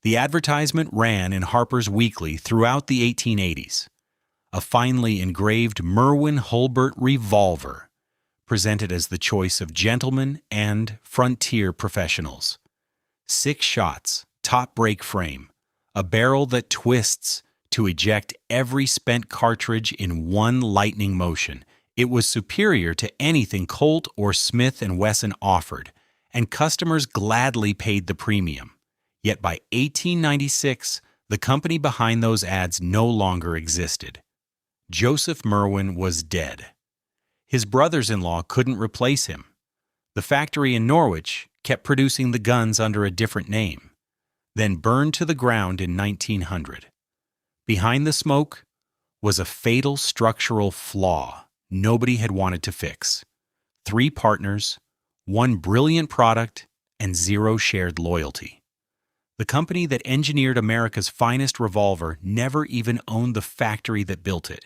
The advertisement ran in Harper's Weekly throughout the 1880s. A finely engraved Merwin Hulbert revolver, presented as the choice of gentlemen and frontier professionals. 6 shots, top break frame, a barrel that twists to eject every spent cartridge in one lightning motion. It was superior to anything Colt or Smith and Wesson offered, and customers gladly paid the premium. Yet by 1896, the company behind those ads no longer existed. Joseph Merwin was dead. His brothers-in-law couldn't replace him. The factory in Norwich kept producing the guns under a different name, then burned to the ground in 1900. Behind the smoke was a fatal structural flaw nobody had wanted to fix. 3 partners, 1 brilliant product, and 0 shared loyalty. The company that engineered America's finest revolver never even owned the factory that built it.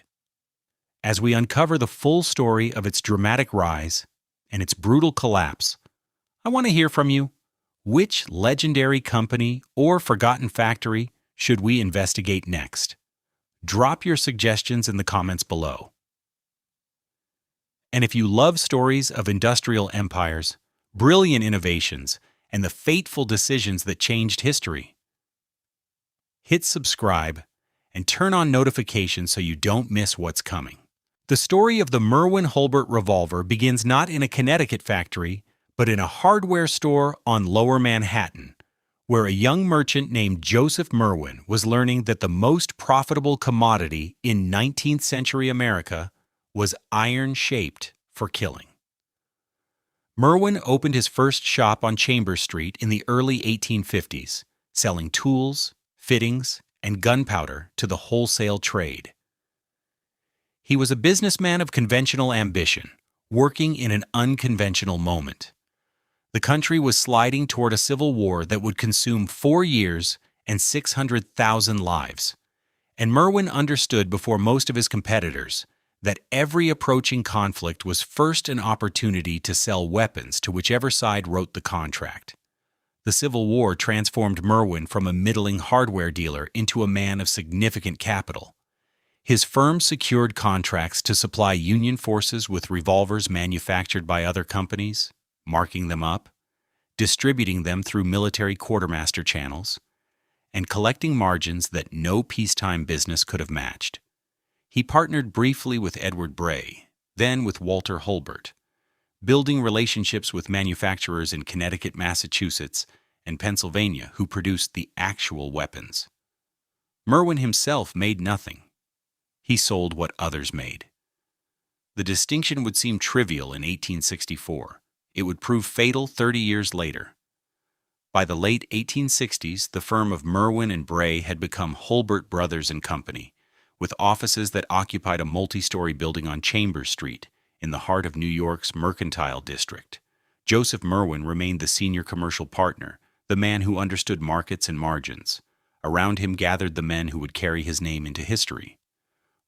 As we uncover the full story of its dramatic rise and its brutal collapse, I want to hear from you. Which legendary company or forgotten factory should we investigate next? Drop your suggestions in the comments below. And if you love stories of industrial empires, brilliant innovations, and the fateful decisions that changed history, hit subscribe and turn on notifications so you don't miss what's coming. The story of the Merwin Hulbert revolver begins not in a Connecticut factory, but in a hardware store on Lower Manhattan, where a young merchant named Joseph Merwin was learning that the most profitable commodity in 19th century America was iron shaped for killing. Merwin opened his first shop on Chambers Street in the early 1850s, selling tools, fittings, and gunpowder to the wholesale trade. He was a businessman of conventional ambition, working in an unconventional moment. The country was sliding toward a civil war that would consume 4 years and 600,000 lives. And Merwin understood before most of his competitors that every approaching conflict was first an opportunity to sell weapons to whichever side wrote the contract. The Civil War transformed Merwin from a middling hardware dealer into a man of significant capital. His firm secured contracts to supply Union forces with revolvers manufactured by other companies, marking them up, distributing them through military quartermaster channels, and collecting margins that no peacetime business could have matched. He partnered briefly with Edward Bray, then with Walter Hulbert, building relationships with manufacturers in Connecticut, Massachusetts, and Pennsylvania who produced the actual weapons. Merwin himself made nothing. He sold what others made. The distinction would seem trivial in 1864. It would prove fatal 30 years later. By the late 1860s, the firm of Merwin and Bray had become Hulbert Brothers and Company, with offices that occupied a multi-story building on Chambers Street in the heart of New York's mercantile district. Joseph Merwin remained the senior commercial partner, the man who understood markets and margins. Around him gathered the men who would carry his name into history.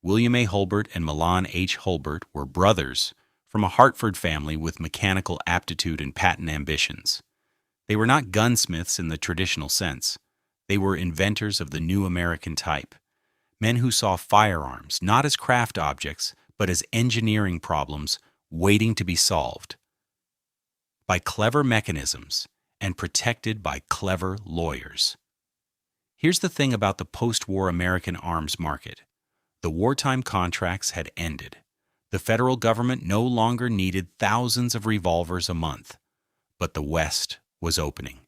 William A. Hulbert and Milan H. Hulbert were brothers from a Hartford family with mechanical aptitude and patent ambitions. They were not gunsmiths in the traditional sense. They were inventors of the new American type, men who saw firearms not as craft objects, but as engineering problems waiting to be solved by clever mechanisms and protected by clever lawyers. Here's the thing about the post-war American arms market. The wartime contracts had ended. The federal government no longer needed thousands of revolvers a month, but the West was opening,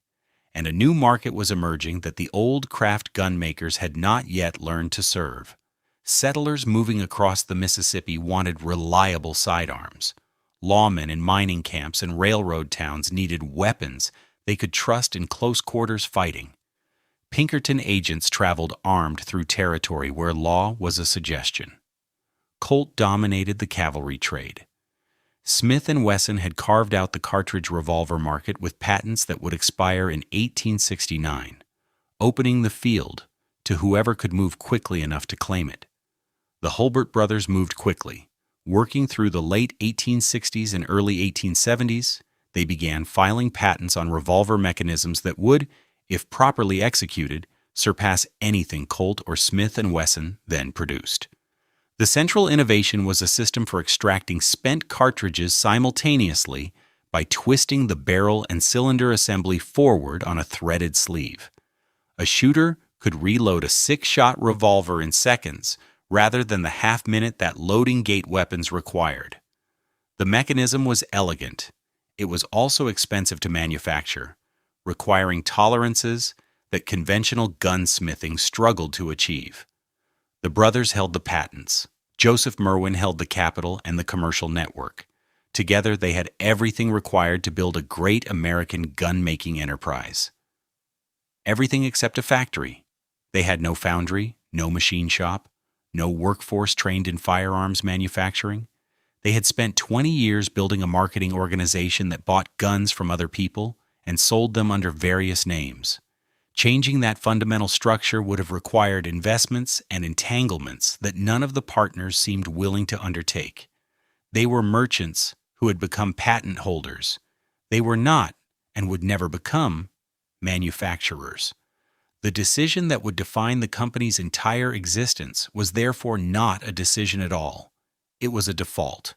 and a new market was emerging that the old craft gun makers had not yet learned to serve. Settlers moving across the Mississippi wanted reliable sidearms. Lawmen in mining camps and railroad towns needed weapons they could trust in close quarters fighting. Pinkerton agents traveled armed through territory where law was a suggestion. Colt dominated the cavalry trade. Smith and Wesson had carved out the cartridge revolver market with patents that would expire in 1869, opening the field to whoever could move quickly enough to claim it. The Hulbert brothers moved quickly. Working through the late 1860s and early 1870s, they began filing patents on revolver mechanisms that would, if properly executed, surpass anything Colt or Smith and Wesson then produced. The central innovation was a system for extracting spent cartridges simultaneously by twisting the barrel and cylinder assembly forward on a threaded sleeve. A shooter could reload a 6-shot revolver in seconds rather than the half-minute that loading gate weapons required. The mechanism was elegant. It was also expensive to manufacture, requiring tolerances that conventional gunsmithing struggled to achieve. The brothers held the patents. Joseph Merwin held the capital and the commercial network. Together, they had everything required to build a great American gun-making enterprise. Everything except a factory. They had no foundry, no machine shop, no workforce trained in firearms manufacturing. They had spent 20 years building a marketing organization that bought guns from other people and sold them under various names. Changing that fundamental structure would have required investments and entanglements that none of the partners seemed willing to undertake. They were merchants who had become patent holders. They were not, and would never become, manufacturers. The decision that would define the company's entire existence was therefore not a decision at all. It was a default.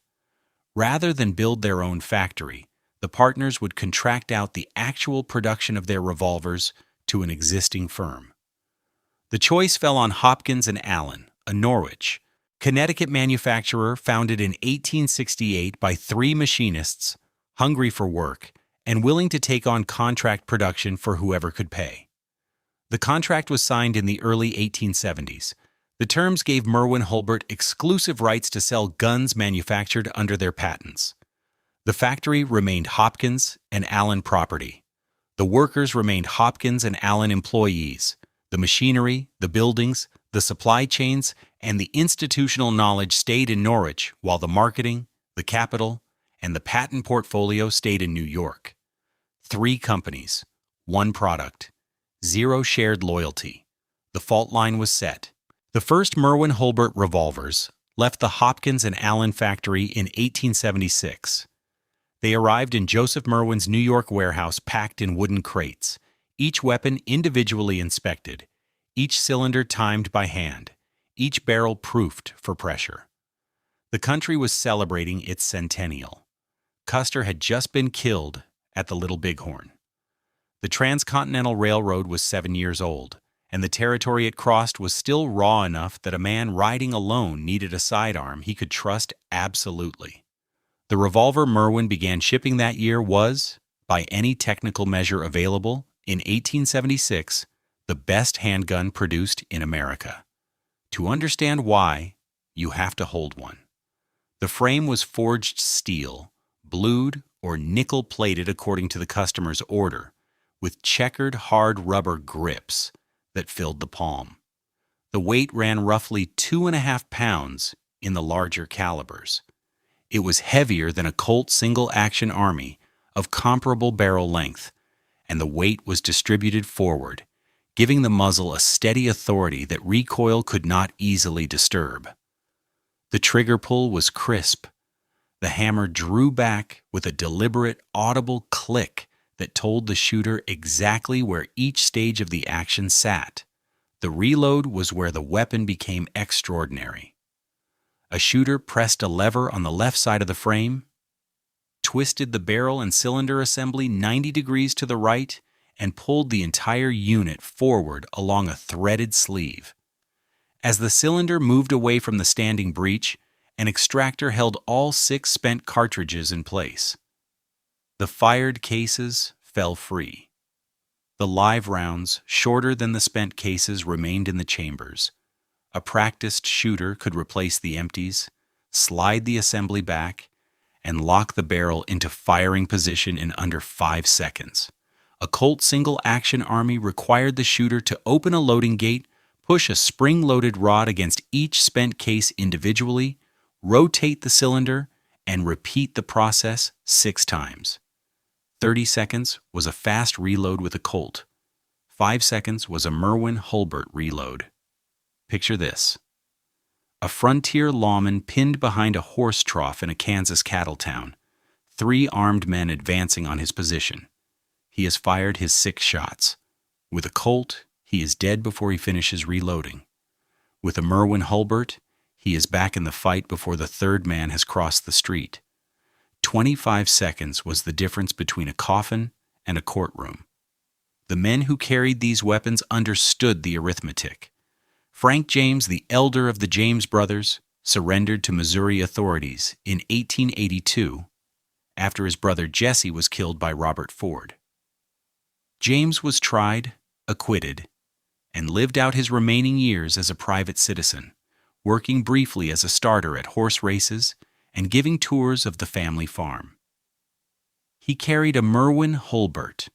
Rather than build their own factory, the partners would contract out the actual production of their revolvers to an existing firm. The choice fell on Hopkins and Allen, a Norwich, Connecticut manufacturer founded in 1868 by 3 machinists hungry for work and willing to take on contract production for whoever could pay. The contract was signed in the early 1870s. The terms gave Merwin Hulbert exclusive rights to sell guns manufactured under their patents. The factory remained Hopkins and Allen property. The workers remained Hopkins and Allen employees. The machinery, the buildings, the supply chains, and the institutional knowledge stayed in Norwich, while the marketing, the capital, and the patent portfolio stayed in New York. 3 companies, 1 product, 0 shared loyalty. The fault line was set. The first Merwin Hulbert revolvers left the Hopkins and Allen factory in 1876. They arrived in Joseph Merwin's New York warehouse packed in wooden crates, each weapon individually inspected, each cylinder timed by hand, each barrel proofed for pressure. The country was celebrating its centennial. Custer had just been killed at the Little Bighorn. The Transcontinental Railroad was 7 years old, and the territory it crossed was still raw enough that a man riding alone needed a sidearm he could trust absolutely. The revolver Merwin began shipping that year was, by any technical measure available, in 1876, the best handgun produced in America. To understand why, you have to hold one. The frame was forged steel, blued or nickel-plated according to the customer's order, with checkered hard rubber grips that filled the palm. The weight ran roughly 2.5 pounds in the larger calibers. It was heavier than a Colt single-action Army of comparable barrel length, and the weight was distributed forward, giving the muzzle a steady authority that recoil could not easily disturb. The trigger pull was crisp. The hammer drew back with a deliberate, audible click that told the shooter exactly where each stage of the action sat. The reload was where the weapon became extraordinary. A shooter pressed a lever on the left side of the frame, twisted the barrel and cylinder assembly 90 degrees to the right, and pulled the entire unit forward along a threaded sleeve. As the cylinder moved away from the standing breech, an extractor held all 6 spent cartridges in place. The fired cases fell free. The live rounds, shorter than the spent cases, remained in the chambers. A practiced shooter could replace the empties, slide the assembly back, and lock the barrel into firing position in under 5 seconds. A Colt single-action Army required the shooter to open a loading gate, push a spring-loaded rod against each spent case individually, rotate the cylinder, and repeat the process 6 times. 30 seconds was a fast reload with a Colt. 5 seconds was a Merwin Hulbert reload. Picture this. A frontier lawman pinned behind a horse trough in a Kansas cattle town. 3 armed men advancing on his position. He has fired his 6 shots. With a Colt, he is dead before he finishes reloading. With a Merwin Hulbert, he is back in the fight before the third man has crossed the street. 25 seconds was the difference between a coffin and a courtroom. The men who carried these weapons understood the arithmetic. Frank James, the elder of the James brothers, surrendered to Missouri authorities in 1882 after his brother Jesse was killed by Robert Ford. James was tried, acquitted, and lived out his remaining years as a private citizen, working briefly as a starter at horse races and giving tours of the family farm. He carried a Merwin Hulbert.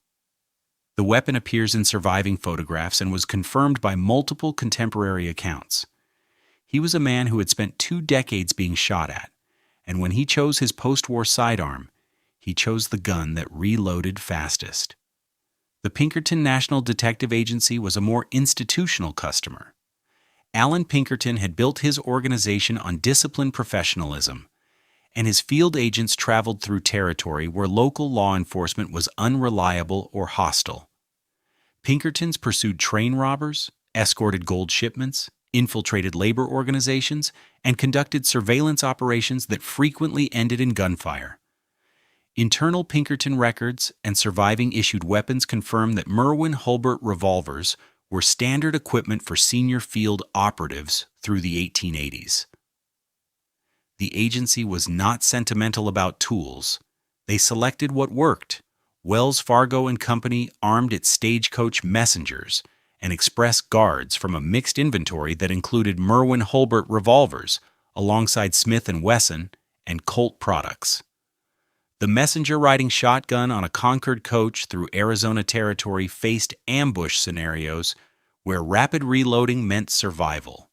The weapon appears in surviving photographs and was confirmed by multiple contemporary accounts. He was a man who had spent 2 decades being shot at, and when he chose his post-war sidearm, he chose the gun that reloaded fastest. The Pinkerton National Detective Agency was a more institutional customer. Alan Pinkerton had built his organization on disciplined professionalism, and his field agents traveled through territory where local law enforcement was unreliable or hostile. Pinkertons pursued train robbers, escorted gold shipments, infiltrated labor organizations, and conducted surveillance operations that frequently ended in gunfire. Internal Pinkerton records and surviving issued weapons confirm that Merwin Hulbert revolvers were standard equipment for senior field operatives through the 1880s. The agency was not sentimental about tools. They selected what worked. Wells Fargo and Company armed its stagecoach messengers and express guards from a mixed inventory that included Merwin Hulbert revolvers alongside Smith & Wesson and Colt products. The messenger riding shotgun on a Concord coach through Arizona territory faced ambush scenarios where rapid reloading meant survival.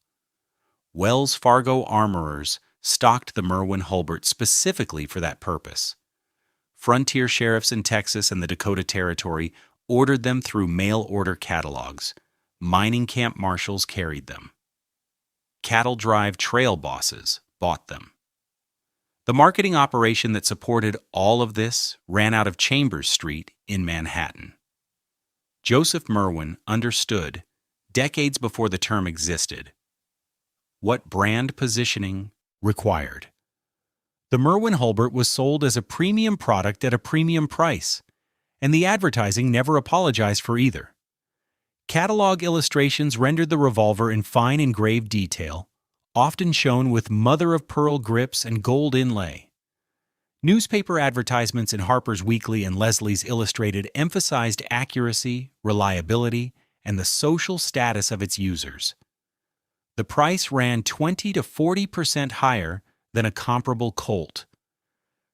Wells Fargo armorers stocked the Merwin Hulbert specifically for that purpose. Frontier sheriffs in Texas and the Dakota Territory ordered them through mail-order catalogs. Mining camp marshals carried them. Cattle drive trail bosses bought them. The marketing operation that supported all of this ran out of Chambers Street in Manhattan. Joseph Merwin understood, decades before the term existed, what brand positioning required. The Merwin Hulbert was sold as a premium product at a premium price, and the advertising never apologized for either. Catalog illustrations rendered the revolver in fine engraved detail, often shown with mother-of-pearl grips and gold inlay. Newspaper advertisements in Harper's Weekly and Leslie's Illustrated emphasized accuracy, reliability, and the social status of its users. The price ran 20 to 40% higher than a comparable Colt.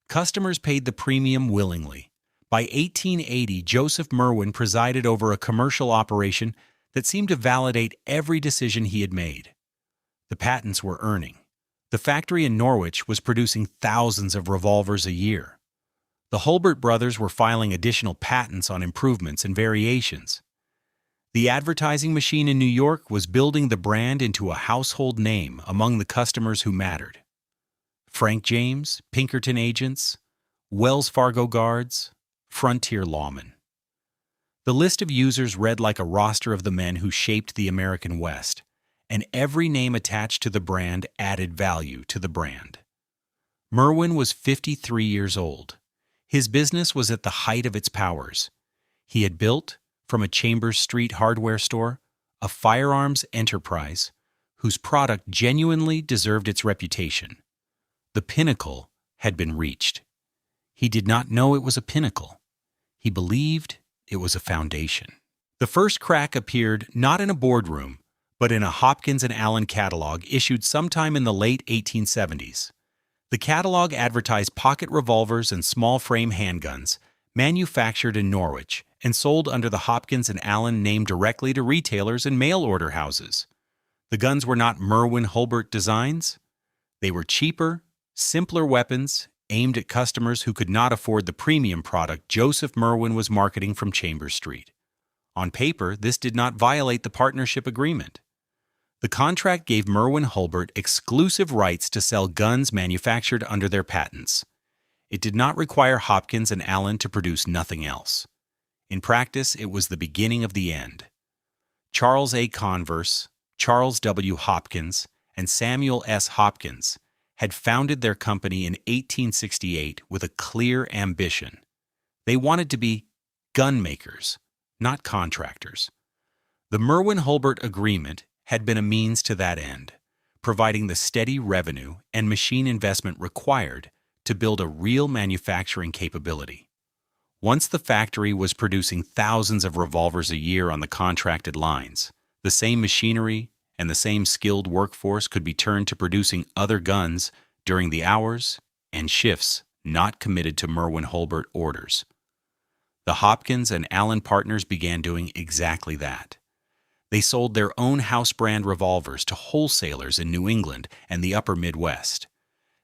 Customers paid the premium willingly. By 1880, Joseph Merwin presided over a commercial operation that seemed to validate every decision he had made. The patents were earning. The factory in Norwich was producing thousands of revolvers a year. The Hulbert brothers were filing additional patents on improvements and variations. The advertising machine in New York was building the brand into a household name among the customers who mattered. Frank James, Pinkerton agents, Wells Fargo guards, frontier lawmen. The list of users read like a roster of the men who shaped the American West, and every name attached to the brand added value to the brand. Merwin was 53 years old. His business was at the height of its powers. He had built, from a Chambers Street hardware store, a firearms enterprise whose product genuinely deserved its reputation. The pinnacle had been reached. He did not know it was a pinnacle. He believed it was a foundation. The first crack appeared not in a boardroom, but in a Hopkins and Allen catalog issued sometime in the late 1870s. The catalog advertised pocket revolvers and small-frame handguns, manufactured in Norwich and sold under the Hopkins and Allen name directly to retailers and mail-order houses. The guns were not Merwin Hulbert designs. They were cheaper, simpler weapons aimed at customers who could not afford the premium product Joseph Merwin was marketing from Chambers Street. On paper, this did not violate the partnership agreement. The contract gave Merwin Hulbert exclusive rights to sell guns manufactured under their patents. It did not require Hopkins and Allen to produce nothing else. In practice, it was the beginning of the end. Charles A. Converse, Charles W. Hopkins, and Samuel S. Hopkins had founded their company in 1868 with a clear ambition. They wanted to be gun makers, not contractors. The Merwin Hulbert Agreement had been a means to that end, providing the steady revenue and machine investment required to build a real manufacturing capability. Once the factory was producing thousands of revolvers a year on the contracted lines, the same machinery and the same skilled workforce could be turned to producing other guns during the hours and shifts not committed to Merwin Hulbert orders. The Hopkins and Allen partners began doing exactly that. They sold their own house brand revolvers to wholesalers in New England and the upper Midwest.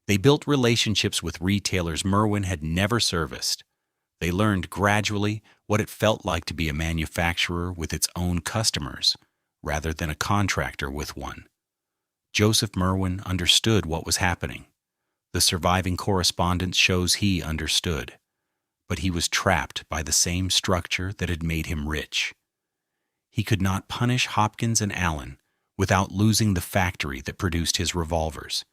They built relationships with retailers Merwin had never serviced. They learned gradually what it felt like to be a manufacturer with its own customers, rather than a contractor with one. Joseph Merwin understood what was happening. The surviving correspondence shows he understood. But he was trapped by the same structure that had made him rich. He could not punish Hopkins and Allen without losing the factory that produced his revolvers.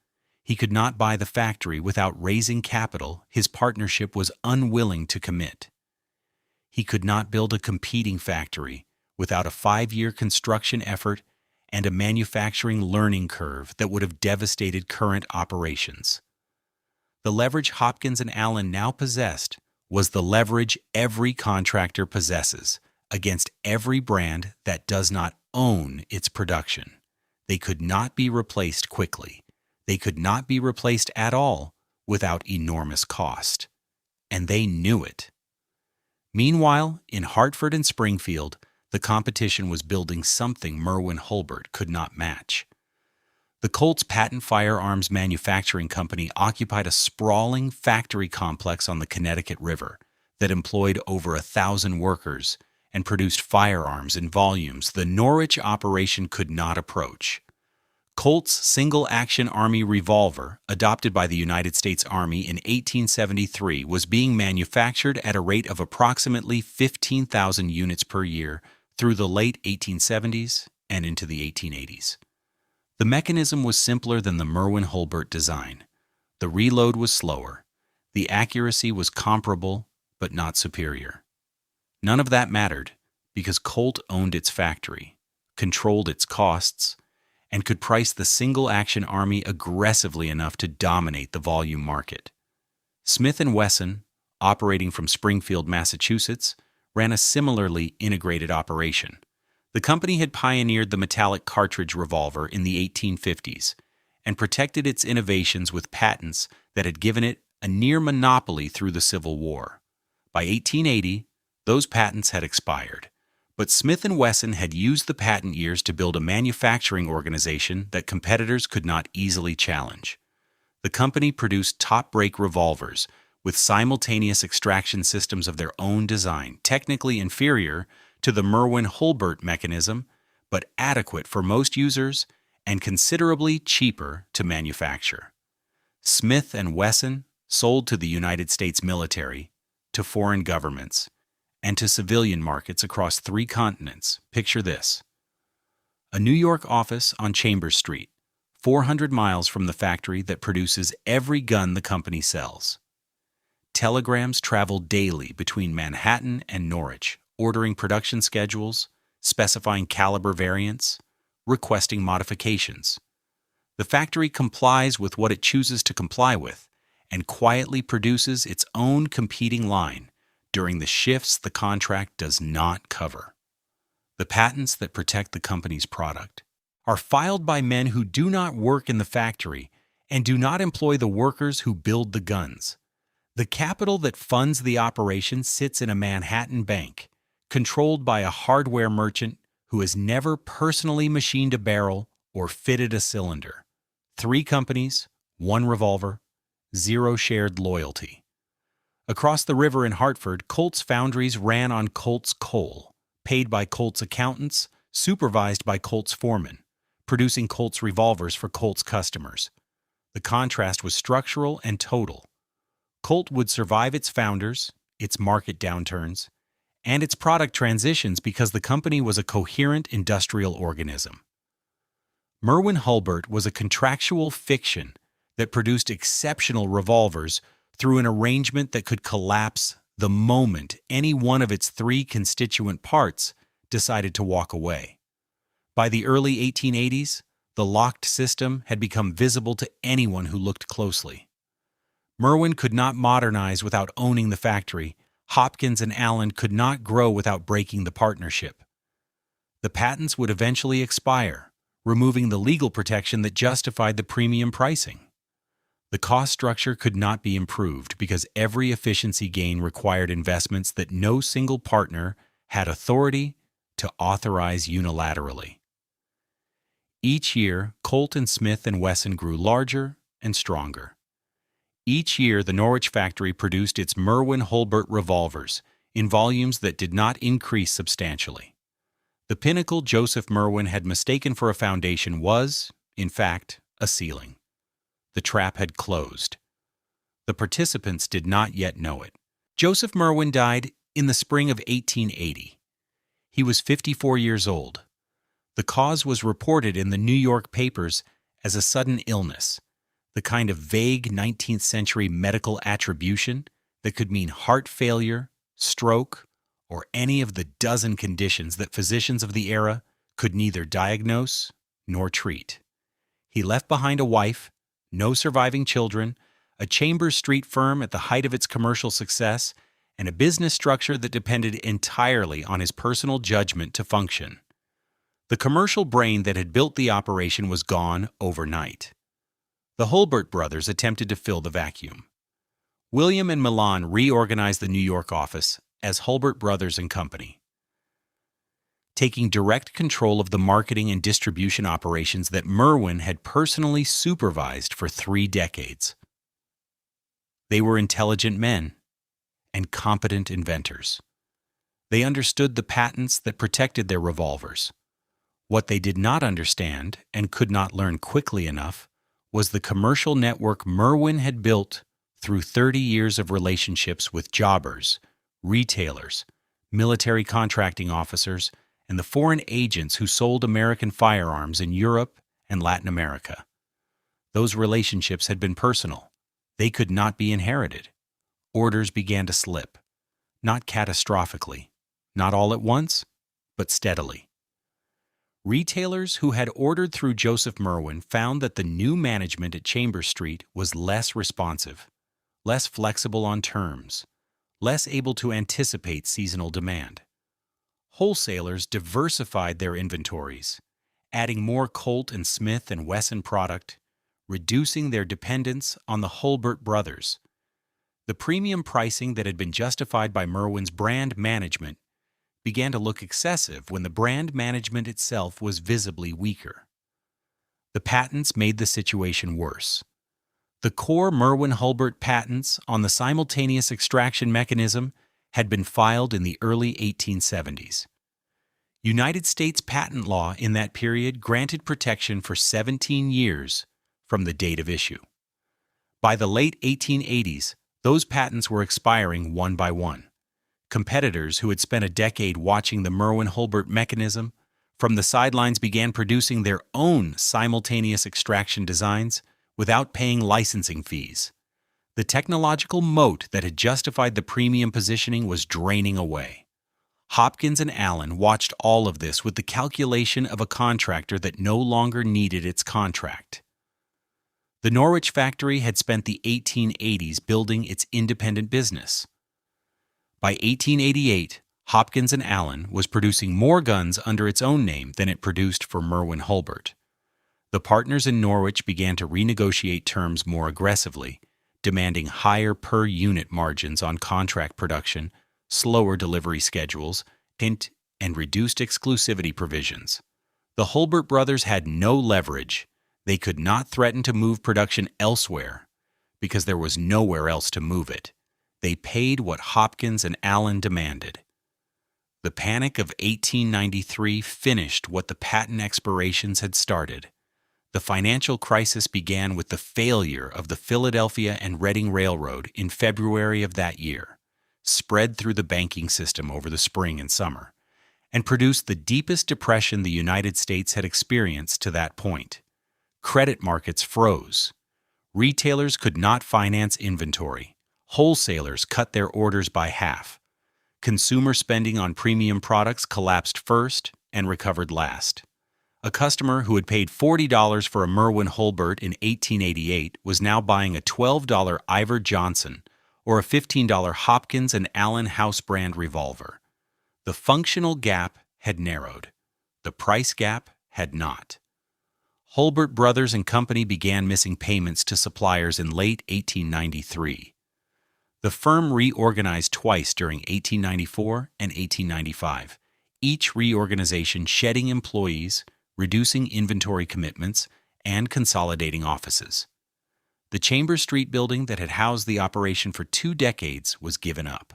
He could not buy the factory without raising capital his partnership was unwilling to commit. He could not build a competing factory without a 5-year construction effort and a manufacturing learning curve that would have devastated current operations. The leverage Hopkins and Allen now possessed was the leverage every contractor possesses against every brand that does not own its production. They could not be replaced quickly. They could not be replaced at all without enormous cost. And they knew it. Meanwhile, in Hartford and Springfield, the competition was building something Merwin Hulbert could not match. The Colt's patent firearms manufacturing company occupied a sprawling factory complex on the Connecticut River that employed over 1,000 workers and produced firearms in volumes the Norwich operation could not approach. Colt's single-action Army revolver, adopted by the United States Army in 1873, was being manufactured at a rate of approximately 15,000 units per year through the late 1870s and into the 1880s. The mechanism was simpler than the Merwin Hulbert design. The reload was slower. The accuracy was comparable, but not superior. None of that mattered, because Colt owned its factory, controlled its costs, and could price the single-action Army aggressively enough to dominate the volume market. Smith & Wesson, operating from Springfield, Massachusetts, ran a similarly integrated operation. The company had pioneered the metallic cartridge revolver in the 1850s and protected its innovations with patents that had given it a near monopoly through the Civil War. By 1880, those patents had expired, but Smith & Wesson had used the patent years to build a manufacturing organization that competitors could not easily challenge. The company produced top-break revolvers with simultaneous extraction systems of their own design, technically inferior to the Merwin Hulbert mechanism, but adequate for most users and considerably cheaper to manufacture. Smith & Wesson sold to the United States military, to foreign governments, and to civilian markets across 3 continents. Picture this: a New York office on Chambers Street, 400 miles from the factory that produces every gun the company sells. Telegrams travel daily between Manhattan and Norwich, ordering production schedules, specifying caliber variants, requesting modifications. The factory complies with what it chooses to comply with and quietly produces its own competing line during the shifts the contract does not cover. The patents that protect the company's product are filed by men who do not work in the factory and do not employ the workers who build the guns. The capital that funds the operation sits in a Manhattan bank, controlled by a hardware merchant who has never personally machined a barrel or fitted a cylinder. 3 companies, 1 revolver, 0 shared loyalty. Across the river in Hartford, Colt's foundries ran on Colt's coal, paid by Colt's accountants, supervised by Colt's foremen, producing Colt's revolvers for Colt's customers. The contrast was structural and total. Colt would survive its founders, its market downturns, and its product transitions because the company was a coherent industrial organism. Merwin Hulbert was a contractual fiction that produced exceptional revolvers through an arrangement that could collapse the moment any one of its three constituent parts decided to walk away. By the early 1880s, the locked system had become visible to anyone who looked closely. Merwin could not modernize without owning the factory. Hopkins and Allen could not grow without breaking the partnership. The patents would eventually expire, removing the legal protection that justified the premium pricing. The cost structure could not be improved because every efficiency gain required investments that no single partner had authority to authorize unilaterally. Each year, Colt and Smith Wesson grew larger and stronger. Each year, the Norwich factory produced its Merwin Hulbert revolvers in volumes that did not increase substantially. The pinnacle Joseph Merwin had mistaken for a foundation was, in fact, a ceiling. The trap had closed. The participants did not yet know it. Joseph Merwin died in the spring of 1880. He was 54 years old. The cause was reported in the New York papers as a sudden illness, the kind of vague 19th century medical attribution that could mean heart failure, stroke, or any of the dozen conditions that physicians of the era could neither diagnose nor treat. He left behind a wife, no surviving children, a Chambers Street firm at the height of its commercial success, and a business structure that depended entirely on his personal judgment to function. The commercial brain that had built the operation was gone overnight. The Hulbert brothers attempted to fill the vacuum. William and Milan reorganized the New York office as Hulbert Brothers and Company, taking direct control of the marketing and distribution operations that Merwin had personally supervised for 3 decades. They were intelligent men and competent inventors. They understood the patents that protected their revolvers. What they did not understand and could not learn quickly enough was the commercial network Merwin had built through 30 years of relationships with jobbers, retailers, military contracting officers, and the foreign agents who sold American firearms in Europe and Latin America. Those relationships had been personal. They could not be inherited. Orders began to slip, not catastrophically, not all at once, but steadily. Retailers who had ordered through Joseph Merwin found that the new management at Chambers Street was less responsive, less flexible on terms, less able to anticipate seasonal demand. Wholesalers diversified their inventories, adding more Colt and Smith Wesson product, reducing their dependence on the Hulbert brothers. The premium pricing that had been justified by Merwin's brand management began to look excessive when the brand management itself was visibly weaker. The patents made the situation worse. The core Merwin Hulbert patents on the simultaneous extraction mechanism had been filed in the early 1870s. United States patent law in that period granted protection for 17 years from the date of issue. By the late 1880s, those patents were expiring one by one. Competitors who had spent a decade watching the Merwin Hulbert mechanism from the sidelines began producing their own simultaneous extraction designs without paying licensing fees. The technological moat that had justified the premium positioning was draining away. Hopkins and Allen watched all of this with the calculation of a contractor that no longer needed its contract. The Norwich factory had spent the 1880s building its independent business. By 1888, Hopkins and Allen was producing more guns under its own name than it produced for Merwin Hulbert. The partners in Norwich began to renegotiate terms more aggressively, demanding higher per-unit margins on contract production, slower delivery schedules, and reduced exclusivity provisions. The Hulbert brothers had no leverage. They could not threaten to move production elsewhere because there was nowhere else to move it. They paid what Hopkins and Allen demanded. The Panic of 1893 finished what the patent expirations had started. The financial crisis began with the failure of the Philadelphia and Reading Railroad in February of that year. spread through the banking system over the spring and summer, and produced the deepest depression the United States had experienced to that point. Credit markets froze. Retailers could not finance inventory. Wholesalers cut their orders by half. Consumer spending on premium products collapsed first and recovered last. A customer who had paid $40 for a Merwin Hulbert in 1888 was now buying a $12 Iver Johnson or a $15 Hopkins and Allen house brand revolver. The functional gap had narrowed. The price gap had not. Hulbert Brothers and Company began missing payments to suppliers in late 1893. The firm reorganized twice during 1894 and 1895, each reorganization shedding employees, reducing inventory commitments, and consolidating offices. The Chambers Street building that had housed the operation for 2 decades was given up.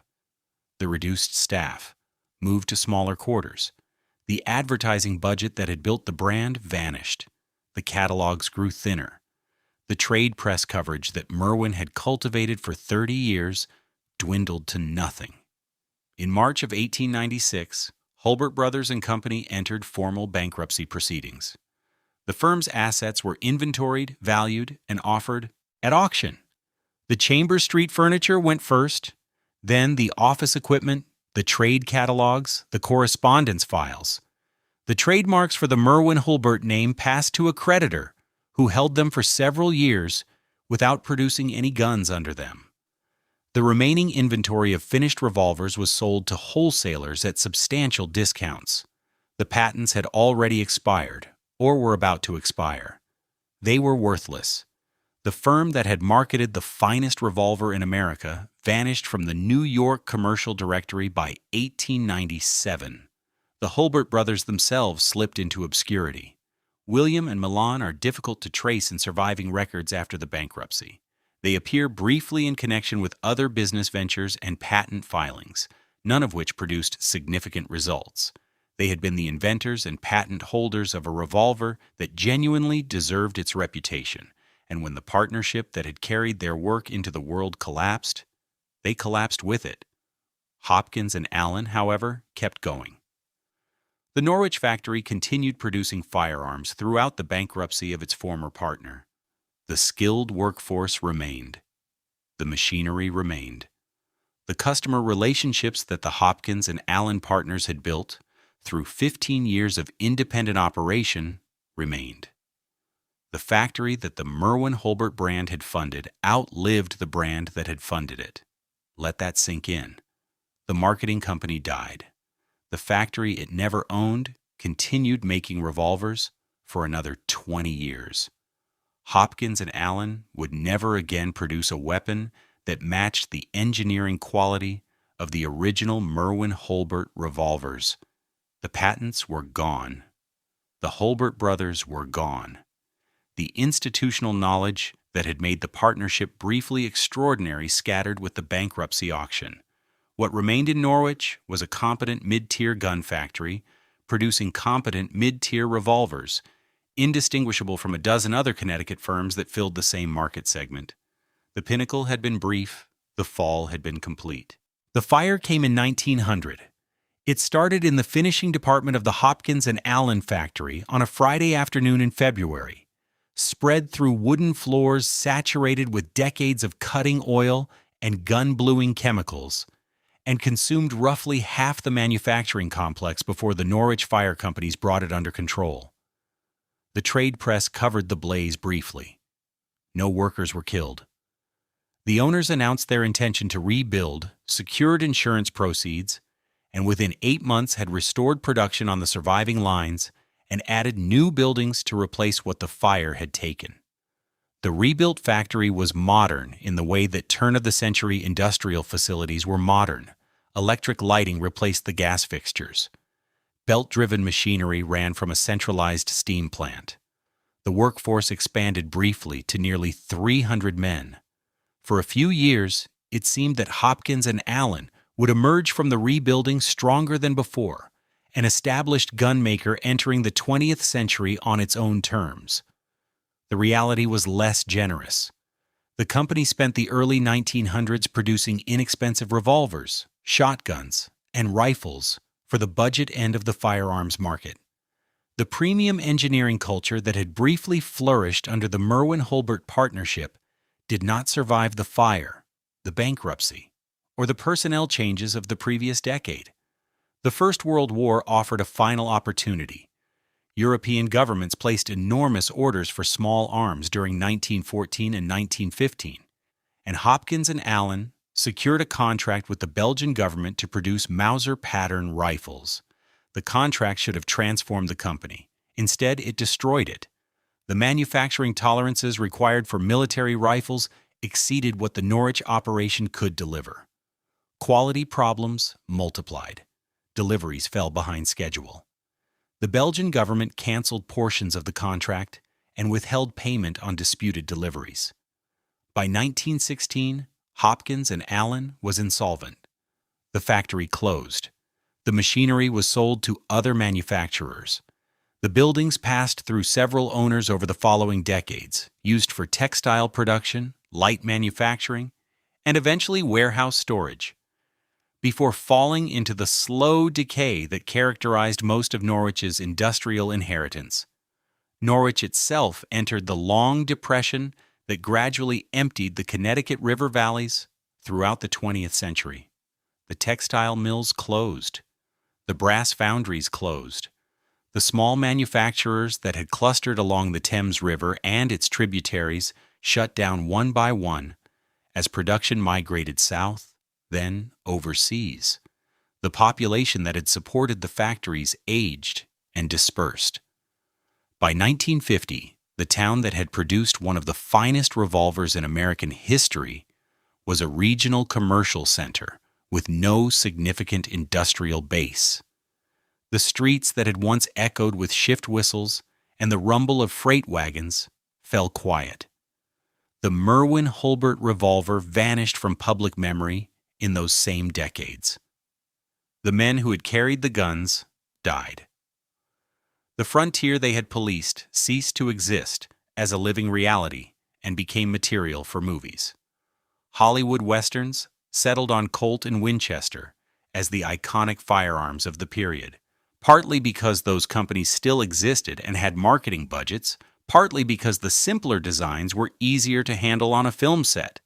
The reduced staff moved to smaller quarters. The advertising budget that had built the brand vanished. The catalogs grew thinner. The trade press coverage that Merwin had cultivated for 30 years dwindled to nothing. In March of 1896, Hulbert Brothers and Company entered formal bankruptcy proceedings. The firm's assets were inventoried, valued, and offered at auction. The Chambers Street furniture went first, then the office equipment, the trade catalogs, the correspondence files. The trademarks for the Merwin Hulbert name passed to a creditor who held them for several years without producing any guns under them. The remaining inventory of finished revolvers was sold to wholesalers at substantial discounts. The patents had already expired or were about to expire. They were worthless. The firm that had marketed the finest revolver in America vanished from the New York commercial directory by 1897. The Hulbert brothers themselves slipped into obscurity. William and Milan are difficult to trace in surviving records after the bankruptcy. They appear briefly in connection with other business ventures and patent filings, none of which produced significant results. They had been the inventors and patent holders of a revolver that genuinely deserved its reputation, and when the partnership that had carried their work into the world collapsed, they collapsed with it. Hopkins and Allen, however, kept going. The Norwich factory continued producing firearms throughout the bankruptcy of its former partner. The skilled workforce remained. The machinery remained. The customer relationships that the Hopkins and Allen partners had built through 15 years of independent operation remained. The factory that the Merwin Hulbert brand had funded outlived the brand that had funded it. Let that sink in. The marketing company died. The factory it never owned continued making revolvers for another 20 years. Hopkins and Allen would never again produce a weapon that matched the engineering quality of the original Merwin Hulbert revolvers. The patents were gone. The Hulbert brothers were gone. The institutional knowledge that had made the partnership briefly extraordinary scattered with the bankruptcy auction. What remained in Norwich was a competent mid-tier gun factory producing competent mid-tier revolvers, indistinguishable from a dozen other Connecticut firms that filled the same market segment. The pinnacle had been brief, the fall had been complete. The fire came in 1900. It started in the finishing department of the Hopkins and Allen factory on a Friday afternoon in February, spread through wooden floors saturated with decades of cutting oil and gun-bluing chemicals, and consumed roughly half the manufacturing complex before the Norwich Fire Companies brought it under control. The trade press covered the blaze briefly. No workers were killed. The owners announced their intention to rebuild, secured insurance proceeds, and within 8 months had restored production on the surviving lines and added new buildings to replace what the fire had taken. The rebuilt factory was modern in the way that turn-of-the-century industrial facilities were modern. Electric lighting replaced the gas fixtures. Belt-driven machinery ran from a centralized steam plant. The workforce expanded briefly to nearly 300 men. For a few years, it seemed that Hopkins and Allen would emerge from the rebuilding stronger than before, an established gunmaker entering the 20th century on its own terms. The reality was less generous. The company spent the early 1900s producing inexpensive revolvers, shotguns, and rifles for the budget end of the firearms market. The premium engineering culture that had briefly flourished under the Merwin Hulbert partnership did not survive the fire, the bankruptcy, or the personnel changes of the previous decade. The First World War offered a final opportunity. European governments placed enormous orders for small arms during 1914 and 1915, and Hopkins and Allen secured a contract with the Belgian government to produce Mauser pattern rifles. The contract should have transformed the company. Instead, it destroyed it. The manufacturing tolerances required for military rifles exceeded what the Norwich operation could deliver. Quality problems multiplied. Deliveries fell behind schedule. The Belgian government canceled portions of the contract and withheld payment on disputed deliveries. By 1916, Hopkins and Allen was insolvent. The factory closed. The machinery was sold to other manufacturers. The buildings passed through several owners over the following decades, used for textile production, light manufacturing, and eventually warehouse storage. Before falling into the slow decay that characterized most of Norwich's industrial inheritance, Norwich itself entered the long depression that gradually emptied the Connecticut River valleys throughout the 20th century. The textile mills closed. The brass foundries closed. The small manufacturers that had clustered along the Thames River and its tributaries shut down one by one as production migrated south, then overseas. The population that had supported the factories aged and dispersed. By 1950, the town that had produced one of the finest revolvers in American history was a regional commercial center with no significant industrial base. The streets that had once echoed with shift whistles and the rumble of freight wagons fell quiet. The Merwin Hulbert revolver vanished from public memory in those same decades. The men who had carried the guns died. The frontier they had policed ceased to exist as a living reality and became material for movies. Hollywood westerns settled on Colt and Winchester as the iconic firearms of the period, partly because those companies still existed and had marketing budgets, partly because the simpler designs were easier to handle on a film set.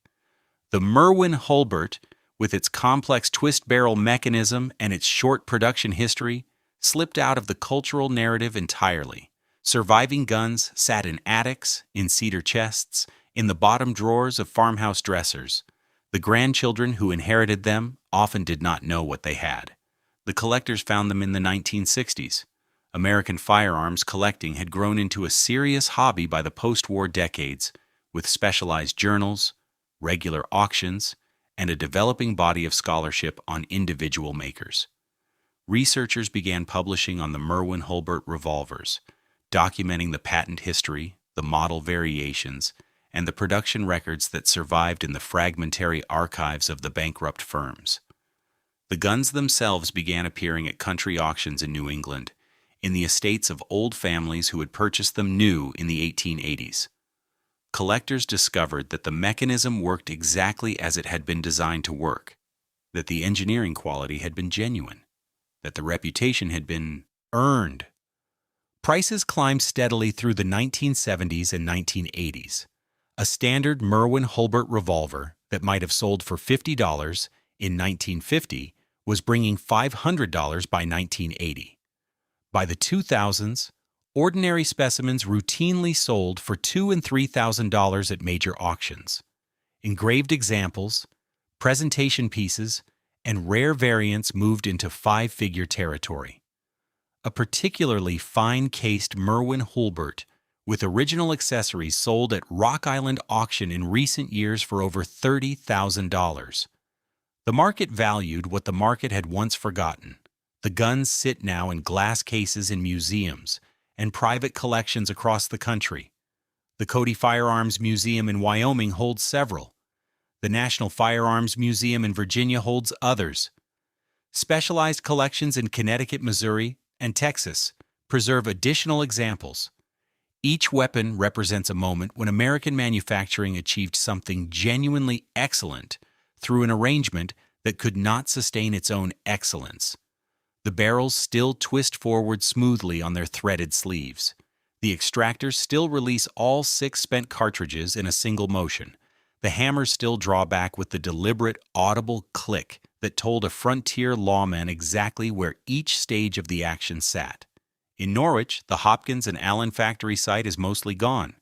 The Merwin Hulbert, with its complex twist-barrel mechanism and its short production history, slipped out of the cultural narrative entirely. Surviving guns sat in attics, in cedar chests, in the bottom drawers of farmhouse dressers. The grandchildren who inherited them often did not know what they had. The collectors found them in the 1960s. American firearms collecting had grown into a serious hobby by the post-war decades, with specialized journals, regular auctions, and a developing body of scholarship on individual makers. Researchers began publishing on the Merwin Hulbert revolvers, documenting the patent history, the model variations, and the production records that survived in the fragmentary archives of the bankrupt firms. The guns themselves began appearing at country auctions in New England, in the estates of old families who had purchased them new in the 1880s. Collectors discovered that the mechanism worked exactly as it had been designed to work, that the engineering quality had been genuine, that the reputation had been earned. Prices climbed steadily through the 1970s and 1980s. A standard Merwin Hulbert revolver that might have sold for $50 in 1950 was bringing $500 by 1980. By the 2000s, ordinary specimens routinely sold for $2,000 and $3,000 at major auctions. Engraved examples, presentation pieces, and rare variants moved into five-figure territory. A particularly fine-cased Merwin Hulbert with original accessories sold at Rock Island auction in recent years for over $30,000. The market valued what the market had once forgotten. The guns sit now in glass cases in museums and private collections across the country. The Cody Firearms Museum in Wyoming holds several. The National Firearms Museum in Virginia holds others. Specialized collections in Connecticut, Missouri, and Texas preserve additional examples. Each weapon represents a moment when American manufacturing achieved something genuinely excellent through an arrangement that could not sustain its own excellence. The barrels still twist forward smoothly on their threaded sleeves. The extractors still release all 6 spent cartridges in a single motion. The hammers still draw back with the deliberate, audible click that told a frontier lawman exactly where each stage of the action sat. In Norwich, the Hopkins and Allen factory site is mostly gone.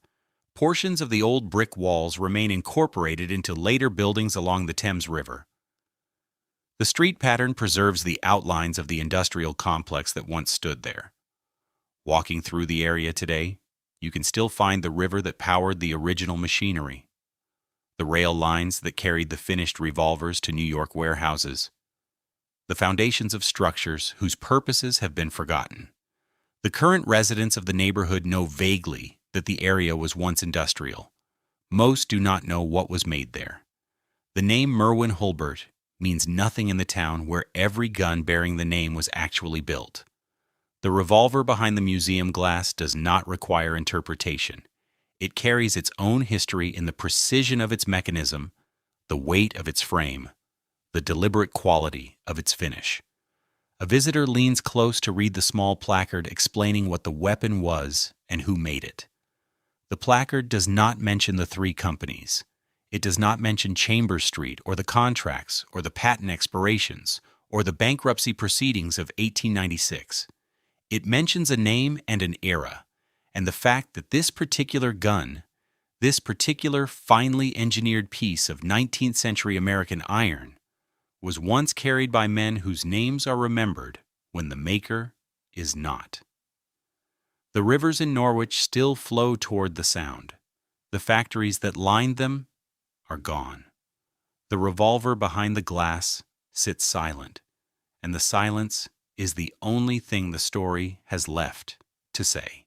Portions of the old brick walls remain incorporated into later buildings along the Thames River. The street pattern preserves the outlines of the industrial complex that once stood there. Walking through the area today, you can still find the river that powered the original machinery, the rail lines that carried the finished revolvers to New York warehouses, the foundations of structures whose purposes have been forgotten. The current residents of the neighborhood know vaguely that the area was once industrial. Most do not know what was made there. The name Merwin Hulbert means nothing in the town where every gun bearing the name was actually built. The revolver behind the museum glass does not require interpretation. It carries its own history in the precision of its mechanism, the weight of its frame, the deliberate quality of its finish. A visitor leans close to read the small placard explaining what the weapon was and who made it. The placard does not mention the 3 companies. It does not mention Chambers Street or the contracts or the patent expirations or the bankruptcy proceedings of 1896. It mentions a name and an era, and the fact that this particular gun, this particular finely engineered piece of 19th century American iron, was once carried by men whose names are remembered when the maker is not. The rivers in Norwich still flow toward the sound. The factories that lined them are gone. The revolver behind the glass sits silent, and the silence is the only thing the story has left to say.